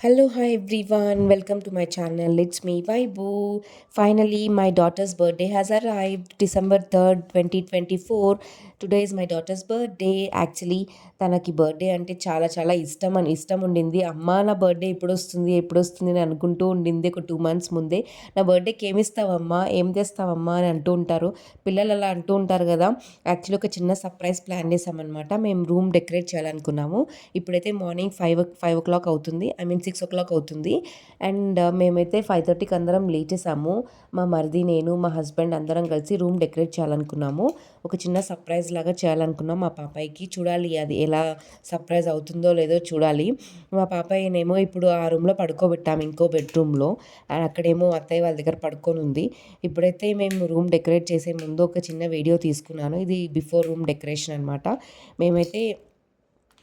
Hello, hi everyone. Welcome to my channel. It's me, Vaibu. Finally, my daughter's birthday has arrived. December 3rd, 2024. Today is my daughter's birthday. Actually, తనకి birthday అంటే చాలా చాలా ఇష్టం ఉండింది. అమ్మ నా birthday ఎప్పుడు వస్తుంది అని అనుకుంటూ ఉండింది ఒక 2 months ముందే. నా బర్త్డేకి ఏమి ఇస్తావమ్మా, ఏం తెస్తావమ్మా అని అంటూ ఉంటారు. పిల్లలు అలా అంటూ ఉంటారు కదా. యాక్చువల్లీ ఒక చిన్న సర్ప్రైజ్ ప్లాన్ చేసామన్నమాట. మేము రూమ్ డెకరేట్ చేయాలనుకున్నాము. ఇప్పుడైతే మార్నింగ్ 5 o'clock అవుతుంది, ఐ మీన్ 6 o'clock అవుతుంది. అండ్ మేమైతే 5:30కి అందరం లేచేసాము. మా మరిది, నేను, మా హస్బెండ్ అందరం కలిసి రూమ్ డెకరేట్ చేయాలనుకున్నాము. ఒక చిన్న సర్ప్రైజ్ లాగా చేయాలనుకున్నాం మా పాపాయికి. చూడాలి అది ఎలా సర్ప్రైజ్ అవుతుందో లేదో చూడాలి. మా పాపాయినేమో ఇప్పుడు ఆ రూమ్లో పడుకోబెట్టాము, ఇంకో బెడ్రూమ్లో. అండ్ అక్కడేమో అత్తయ్య వాళ్ళ దగ్గర పడుకొని ఉంది. ఇప్పుడైతే మేము రూమ్ డెకరేట్ చేసే ముందు ఒక చిన్న వీడియో తీసుకున్నాను. ఇది బిఫోర్ రూమ్ డెకరేషన్ అనమాట. మేమైతే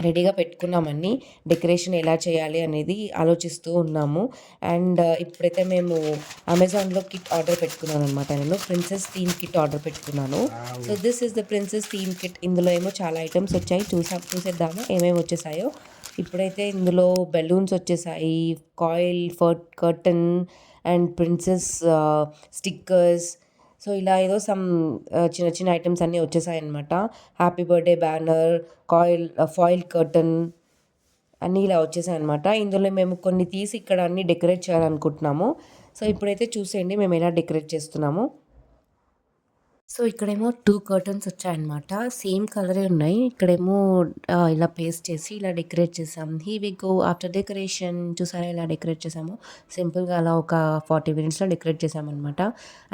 రెడీగా పెట్టుకున్నామని డెకరేషన్ ఎలా చేయాలి అనేది ఆలోచిస్తూ ఉన్నాము. అండ్ ఇప్పుడైతే మేము అమెజాన్లో కిట్ ఆర్డర్ పెట్టుకున్నాను అనమాట. నేను ప్రిన్సెస్ థీమ్ కిట్ ఆర్డర్ పెట్టుకున్నాను. So this is the princess theme kit. ఇందులో ఏమో చాలా ఐటమ్స్ వచ్చాయి. చూసేద్దామా ఏమేమి వచ్చేసాయో. ఇప్పుడైతే ఇందులో బెలూన్స్ వచ్చేసాయి, coil, curtain and princess stickers. So ఇలా ఏదో సమ్ చిన్న చిన్న ఐటమ్స్ అన్నీ వచ్చేసాయన్నమాట. Happy birthday banner, foil curtain అన్నీ ఇలా వచ్చేసాయన్నమాట. ఇందులో మేము కొన్ని తీసి ఇక్కడ అన్నీ డెకరేట్ చేయాలనుకుంటున్నాము. సో ఇప్పుడైతే చూసేయండి మేము ఎలా డెకరేట్ చేస్తున్నాము. సో ఇక్కడేమో 2 కర్టన్స్ వచ్చాయన్నమాట. సేమ్ కలరే ఉన్నాయి. ఇక్కడేమో ఇలా పేస్ట్ చేసి ఇలా డెకరేట్ చేసాం. Here we go after decoration. చూసారా ఎలా డెకరేట్ చేసాము. సింపుల్గా అలా ఒక 40 minutesలో డెకరేట్ చేసామన్నమాట.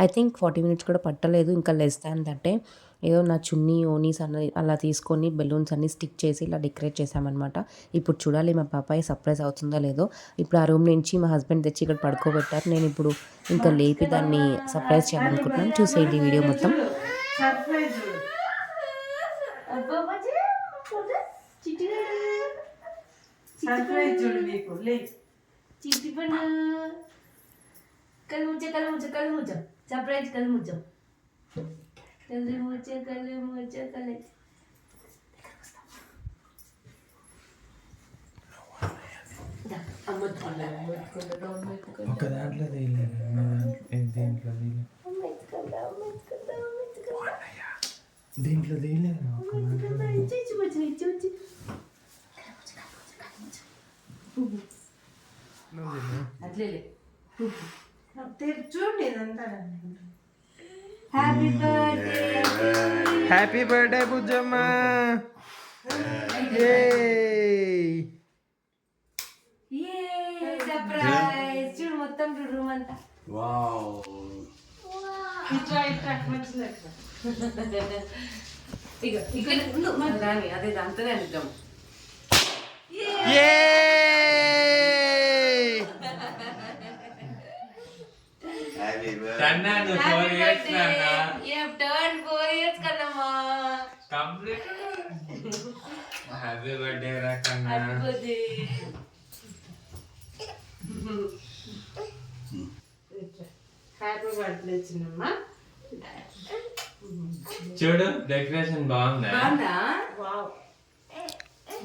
ఐ థింక్ 40 minutes కూడా పట్టలేదు, ఇంకా లెస్ దాన్ దట్టే. ఏదో నా చున్నీ, ఓనీస్ అలా తీసుకొని బెలూన్స్ అన్నీ స్టిక్ చేసి ఇలా డెకరేట్ చేసామన్నమాట. ఇప్పుడు చూడాలి మా పాపాయి సర్ప్రైజ్ అవుతుందో లేదో. ఇప్పుడు ఆ రూమ్ నుంచి మా హస్బెండ్ తెచ్చి ఇక్కడ పడుకోబెట్టారు. నేను ఇప్పుడు ఇంకా లేపి దాన్ని సర్ప్రైజ్ చేయాలనుకుంటున్నాను. చూసేయండి వీడియో మొత్తం. సర్ప్రైజ్ కళ్ళు ముచ్చం ఒక దాంట్లో దీంట్లో అట్లే చూడండి. Happy birthday, happy birthday Bujjamma. Surprise. చూడు మొత్తం చూడు రూమ్ అంతా. ఇక్కడ ఉండు రాని, అదే దాంతోనే అంటాం. హ్యాపీ బర్త్డే రా కన్నా. హ్యాపీ బర్త్డే చిన్నమ్మ. చూడు డెకరేషన్ బాగుందా? వావ్,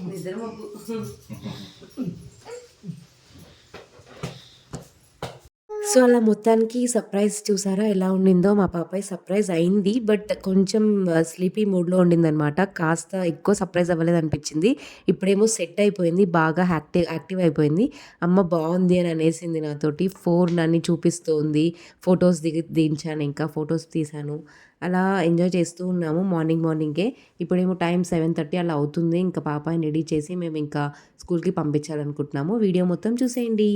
నిద్ర మబ్బు. సో అలా మొత్తానికి సర్ప్రైజ్ చూసారా ఎలా ఉండిందో. మా పాపాయి సర్ప్రైజ్ అయింది, బట్ కొంచెం స్లీపీ మూడ్లో ఉండిందనమాట. కాస్త ఎక్కువ సర్ప్రైజ్ అవ్వలేదు అనిపించింది. ఇప్పుడేమో సెట్ అయిపోయింది, బాగా యాక్టివ్ అయిపోయింది. అమ్మ బాగుంది అని అనేసింది నాతోటి. నన్ను చూపిస్తుంది. ఫొటోస్ దించాను, ఇంకా ఫొటోస్ తీశాను. అలా ఎంజాయ్ చేస్తూ ఉన్నాము మార్నింగే. ఇప్పుడేమో టైం 7:30 అలా అవుతుంది. ఇంకా పాపాయిని రెడీ చేసి మేము ఇంకా స్కూల్కి పంపించాలనుకుంటున్నాము. వీడియో మొత్తం చూసేయండి.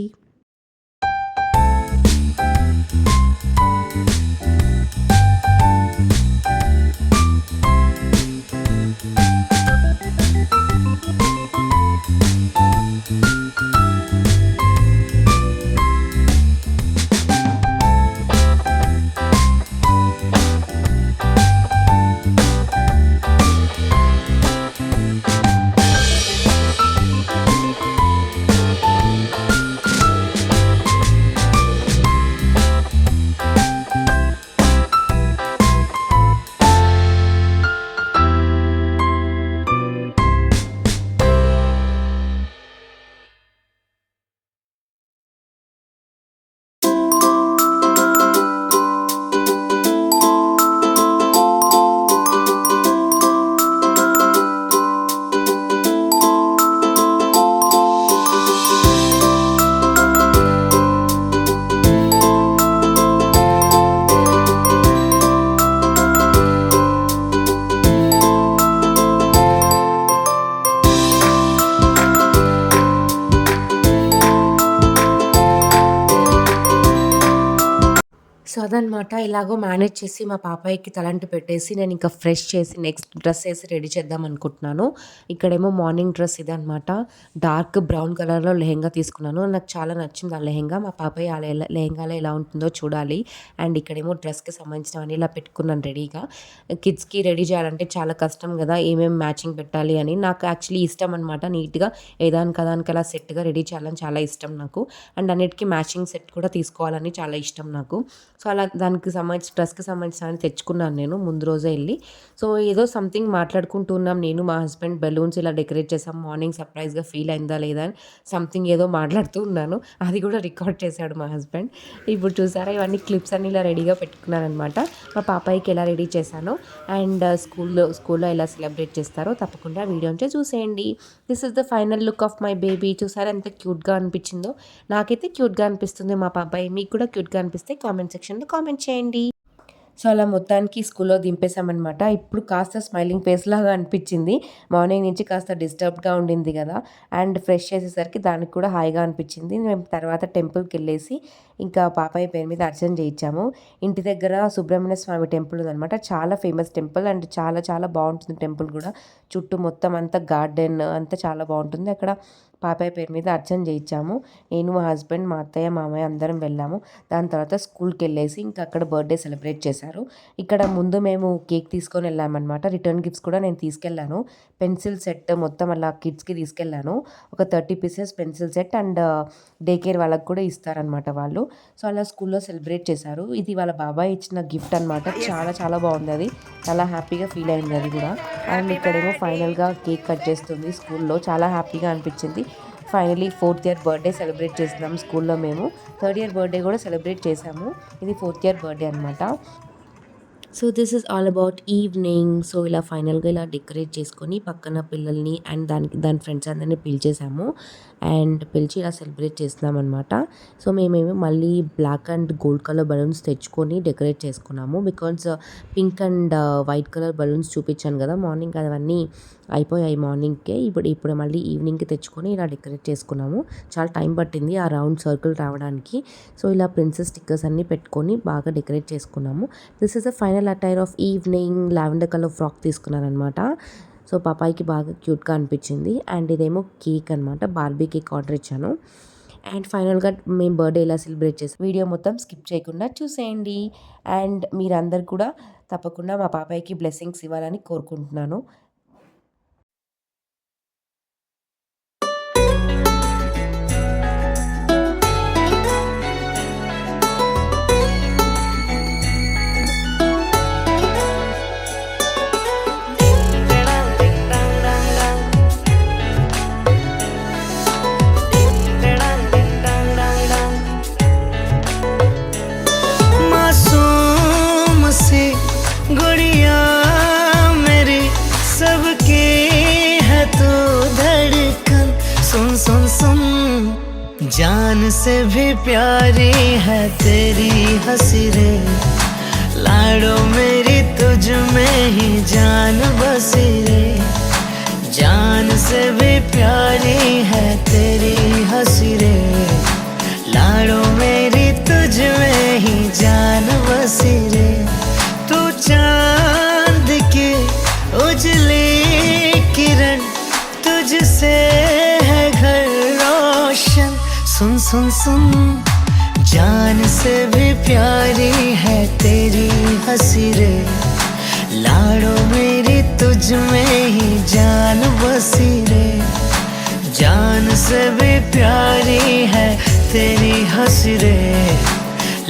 సో అదనమాట. ఇలాగో మేనేజ్ చేసి మా పాపాయికి తలంటు పెట్టేసి నేను ఇంకా ఫ్రెష్ చేసి నెక్స్ట్ డ్రెస్ వేసి రెడీ చేద్దాం అనుకుంటున్నాను. ఇక్కడేమో మార్నింగ్ డ్రెస్ ఇదనమాట. డార్క్ బ్రౌన్ కలర్‌లో లెహెంగా తీసుకున్నాను. నాకు చాలా నచ్చింది ఆ లెహెంగా. మా పాపాయి ఆ లెహెంగాలో ఎలా ఉంటుందో చూడాలి. అండ్ ఇక్కడేమో డ్రెస్‌కి సంబంధించినవన్నీ ఇలా పెట్టుకున్నాను రెడీగా. కిడ్స్‌కి రెడీ చేయాలంటే చాలా కష్టం కదా! ఏమేమి మ్యాచింగ్ పెట్టాలి అని. నాకు యాక్చువల్లీ ఇష్టం అనమాట. నీట్‌గా ఏదానికి అలా సెట్‌గా రెడీ చేయాలని చాలా ఇష్టం నాకు. అండ్ అన్నిటికి మ్యాచింగ్ సెట్ కూడా తీసుకోవాలని చాలా ఇష్టం నాకు. సో అలా దానికి సంబంధించి డ్రెస్‌కి సంబంధించినవన్నీ తెచ్చుకున్నాను నేను ముందు రోజే ఎళ్లి. సో ఏదో సంథింగ్ మాట్లాడుకుంటూ ఉన్నాం నేను, మా హస్బెండ్. బెలూన్స్ ఇలా డెకరేట్ చేసాం. మార్నింగ్ సర్ప్రైజ్‌గా ఫీల్ అయిందా లేదా అని సంథింగ్ ఏదో మాట్లాడుతూ ఉన్నాను. అది కూడా రికార్డ్ చేశాడు మా హస్బెండ్. ఇప్పుడు చూసారా ఇవన్నీ క్లిప్స్ అన్నీ ఇలా రెడీగా పెట్టుకున్నాననమాట. మా పాపాయికి ఎలా రెడీ చేశానో అండ్ స్కూల్లో ఎలా సెలబ్రేట్ చేస్తారో తప్పకుండా వీడియో ఉంటే చూసేయండి. This is the final look of my baby. చూసారా ఎంత క్యూట్‌గా అనిపించిందో? నాకైతే క్యూట్‌గా అనిపిస్తుంది మా పాపాయి. మీకు కూడా క్యూట్‌గా అనిపిస్తే కామెంట్ సెక్షన్‌లో కామెంట్ చేయండి. సో అలా మొత్తానికి స్కూల్లో దింపేసామనమాట. ఇప్పుడు కాస్త స్మైలింగ్ ఫేస్ లాగా అనిపించింది. మార్నింగ్ నుంచి కాస్త డిస్టర్బ్డ్‌గా ఉండింది కదా! అండ్ ఫ్రెష్ చేసేసరికి దానికి కూడా హాయిగా అనిపించింది. మేము తర్వాత టెంపుల్‌కెళ్ళేసి ఇంకా పాపాయి పేరు మీద అర్చన చేయించాము. ఇంటి దగ్గర సుబ్రహ్మణ్య స్వామి టెంపుల్ ఉందనమాట. చాలా ఫేమస్ టెంపుల్ అండ్ చాలా చాలా బాగుంటుంది టెంపుల్ కూడా. చుట్టూ మొత్తం అంతా గార్డెన్ అంతా చాలా బాగుంటుంది. అక్కడ పాపాయి పేరు మీద అర్చన చేయించాము. నేను, మా హస్బెండ్, మా అత్తయ్య, మామయ్య అందరం వెళ్ళాము. దాని తర్వాత స్కూల్కి వెళ్ళేసి ఇంకా అక్కడ బర్త్డే సెలబ్రేట్ చేశారు. ఇక్కడ ముందు మేము కేక్ తీసుకొని వెళ్ళామన్నమాట. రిటర్న్ గిఫ్ట్స్ కూడా నేను తీసుకెళ్ళాను. పెన్సిల్ సెట్ మొత్తం అలా కిడ్స్కి తీసుకెళ్ళాను. ఒక 30 pieces pencil set and day care వాళ్ళకి కూడా ఇస్తారనమాట వాళ్ళు. సో అలా స్కూల్లో సెలబ్రేట్ చేశారు. ఇది వాళ్ళ బాబాయ్ ఇచ్చిన గిఫ్ట్ అనమాట. చాలా చాలా బాగుంది అది. చాలా హ్యాపీగా ఫీల్ అయింది అది కూడా. అండ్ ఇక్కడేమో ఫైనల్గా కేక్ కట్ చేస్తుంది స్కూల్లో. చాలా హ్యాపీగా అనిపించింది. Finally 4th year birthday celebrate చేస్తున్నాం స్కూల్లో మేము. 3rd ఇయర్ బర్త్డే కూడా సెలబ్రేట్ చేసాము. ఇది 4th ఇయర్ బర్త్డే అనమాట. So this is all about evening. So ఇలా ఫైనల్గా ఇలా డెకరేట్ చేసుకొని పక్కన పిల్లల్ని అండ్ దాని ఫ్రెండ్స్ అందరినీ పిలిచేసాము. అండ్ పిలిచి ఇలా సెలబ్రేట్ చేస్తున్నాం అనమాట. సో మేమేమో మళ్ళీ black and gold colour balloons తెచ్చుకొని డెకరేట్ చేసుకున్నాము. Because pink and white colour balloons చూపించాను కదా మార్నింగ్, అవన్నీ అయిపోయాయి మార్నింగ్కే. ఇప్పుడు మళ్ళీ ఈవినింగ్కి తెచ్చుకొని ఇలా డెకరేట్ చేసుకున్నాము. చాలా టైం పట్టింది ఆ రౌండ్ సర్కిల్ రావడానికి. సో ఇలా ప్రిన్సెస్ స్టిక్కర్స్ అన్నీ పెట్టుకొని బాగా డెకరేట్ చేసుకున్నాము. This is the final attire of evening. Lavender colour frock తీసుకున్నారనమాట. సో పాపాయికి బాగా క్యూట్గా అనిపించింది. అండ్ ఇదేమో కేక్ అనమాట. బార్బీ కేక్ ఆర్డర్ ఇచ్చాను. అండ్ ఫైనల్గా మేము బర్త్డే ఇలా సెలబ్రేట్ చేసాం. వీడియో మొత్తం స్కిప్ చేయకుండా చూసేయండి. అండ్ మీరందరు కూడా తప్పకుండా మా పాపాయికి బ్లెస్సింగ్స్ ఇవ్వాలని కోరుకుంటున్నాను. मासूम सी गुड़िया मेरी सबकी है तू धड़कन, सुन सुन सुन जान से भी प्यारी है तेरी हंसी रे, लाडो मेरी तुझ में ही जान बसी रे, जान से भी प्यारी है तेरी हंसी रे, लाडो मेरी तुझ में ही जान बसी रे, तू चांद की उजली किरण तुझसे है घर रोशन, सुन सुन सुन जान से भी प्यारी है तेरी हंसी रे, लाडो मेरी तुझ में ही जान बसी रे, जान से भी प्यारी है तेरी हंसी रे,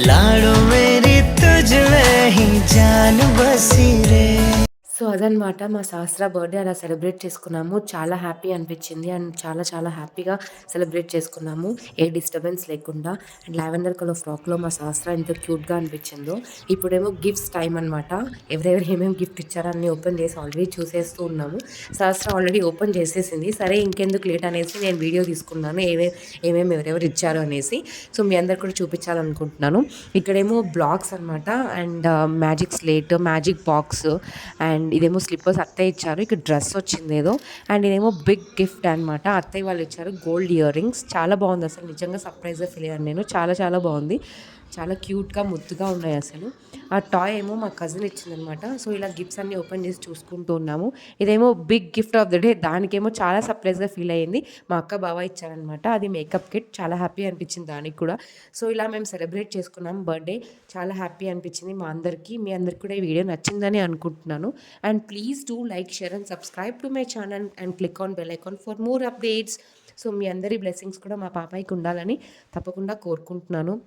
लाडो मेरी तुझ में ही जान बसी रे. సో అదనమాట మా సహస్ర బర్త్డే అలా సెలబ్రేట్ చేసుకున్నాము. చాలా హ్యాపీ అనిపించింది అండ్ చాలా చాలా హ్యాపీగా సెలబ్రేట్ చేసుకున్నాము ఏ డిస్టర్బెన్స్ లేకుండా. అండ్ లావెండర్ కలర్ ఫ్రాక్లో మా సహస్ర ఎంత క్యూట్గా అనిపించిందో. ఇప్పుడేమో గిఫ్ట్స్ టైం అనమాట. ఎవరెవరు ఏమేమి గిఫ్ట్ ఇచ్చారో అన్నీ ఓపెన్ చేసి ఆల్రెడీ చూసేస్తూ ఉన్నాము. సహస్ర ఆల్రెడీ ఓపెన్ చేసేసింది. సరే ఇంకెందుకు లేట్ అనేసి నేను వీడియో తీసుకున్నాను ఏమేమి ఎవరెవరు ఇచ్చారు అనేసి. సో మీ అందరు కూడా చూపించాలనుకుంటున్నాను. ఇక్కడేమో బ్లాగ్స్ అనమాట and magic slate, magic box and ఇదేమో స్లిప్పర్స్ అత్తయ్య ఇచ్చారు. ఇక్కడ డ్రెస్ వచ్చింది ఏదో. అండ్ ఇదేమో బిగ్ గిఫ్ట్ అనమాట. అత్తయ్య వాళ్ళు ఇచ్చారు గోల్డ్ ఇయర్ రింగ్స్. చాలా బాగుంది అసలు. నిజంగా సర్ప్రైజ్గా ఫీల్ అయ్యాను నేను. చాలా చాలా బాగుంది. చాలా క్యూట్గా ముద్దుగా ఉన్నాయి అసలు. ఆ టాయ్ ఏమో మా కజిన్ ఇచ్చిందనమాట. సో ఇలా గిఫ్ట్స్ అన్నీ ఓపెన్ చేసి చూసుకుంటూ ఉన్నాము. ఇదేమో big gift of the day, దానికేమో చాలా సర్ప్రైజ్గా ఫీల్ అయ్యింది. మా అక్క బావ ఇచ్చారనమాట. అది మేకప్ కిట్, చాలా హ్యాపీ అనిపించింది దానికి కూడా. సో ఇలా మేము సెలబ్రేట్ చేసుకున్నాం బర్త్డే, చాలా హ్యాపీ అనిపించింది మా అందరికీ. మీ అందరికి కూడా ఈ వీడియో నచ్చిందని అనుకుంటున్నాను. And please do like, share and subscribe to my channel and click on bell icon for more updates. So మీ అందరి బ్లెస్సింగ్స్ కూడా మా పాపాయికి ఉండాలని తప్పకుండా కోరుకుంటున్నాను.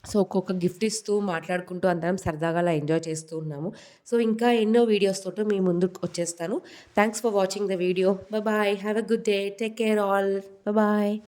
సో ఒక్కొక్క గిఫ్ట్ ఇస్తూ మాట్లాడుకుంటూ అందరం సరదాగా అలా ఎంజాయ్ చేస్తూ ఉన్నాము. సో ఇంకా ఎన్నో వీడియోస్ తోటి మీ ముందుకు వచ్చేస్తాను. Thanks for watching the video. Bye, have a good day, take care all, bye.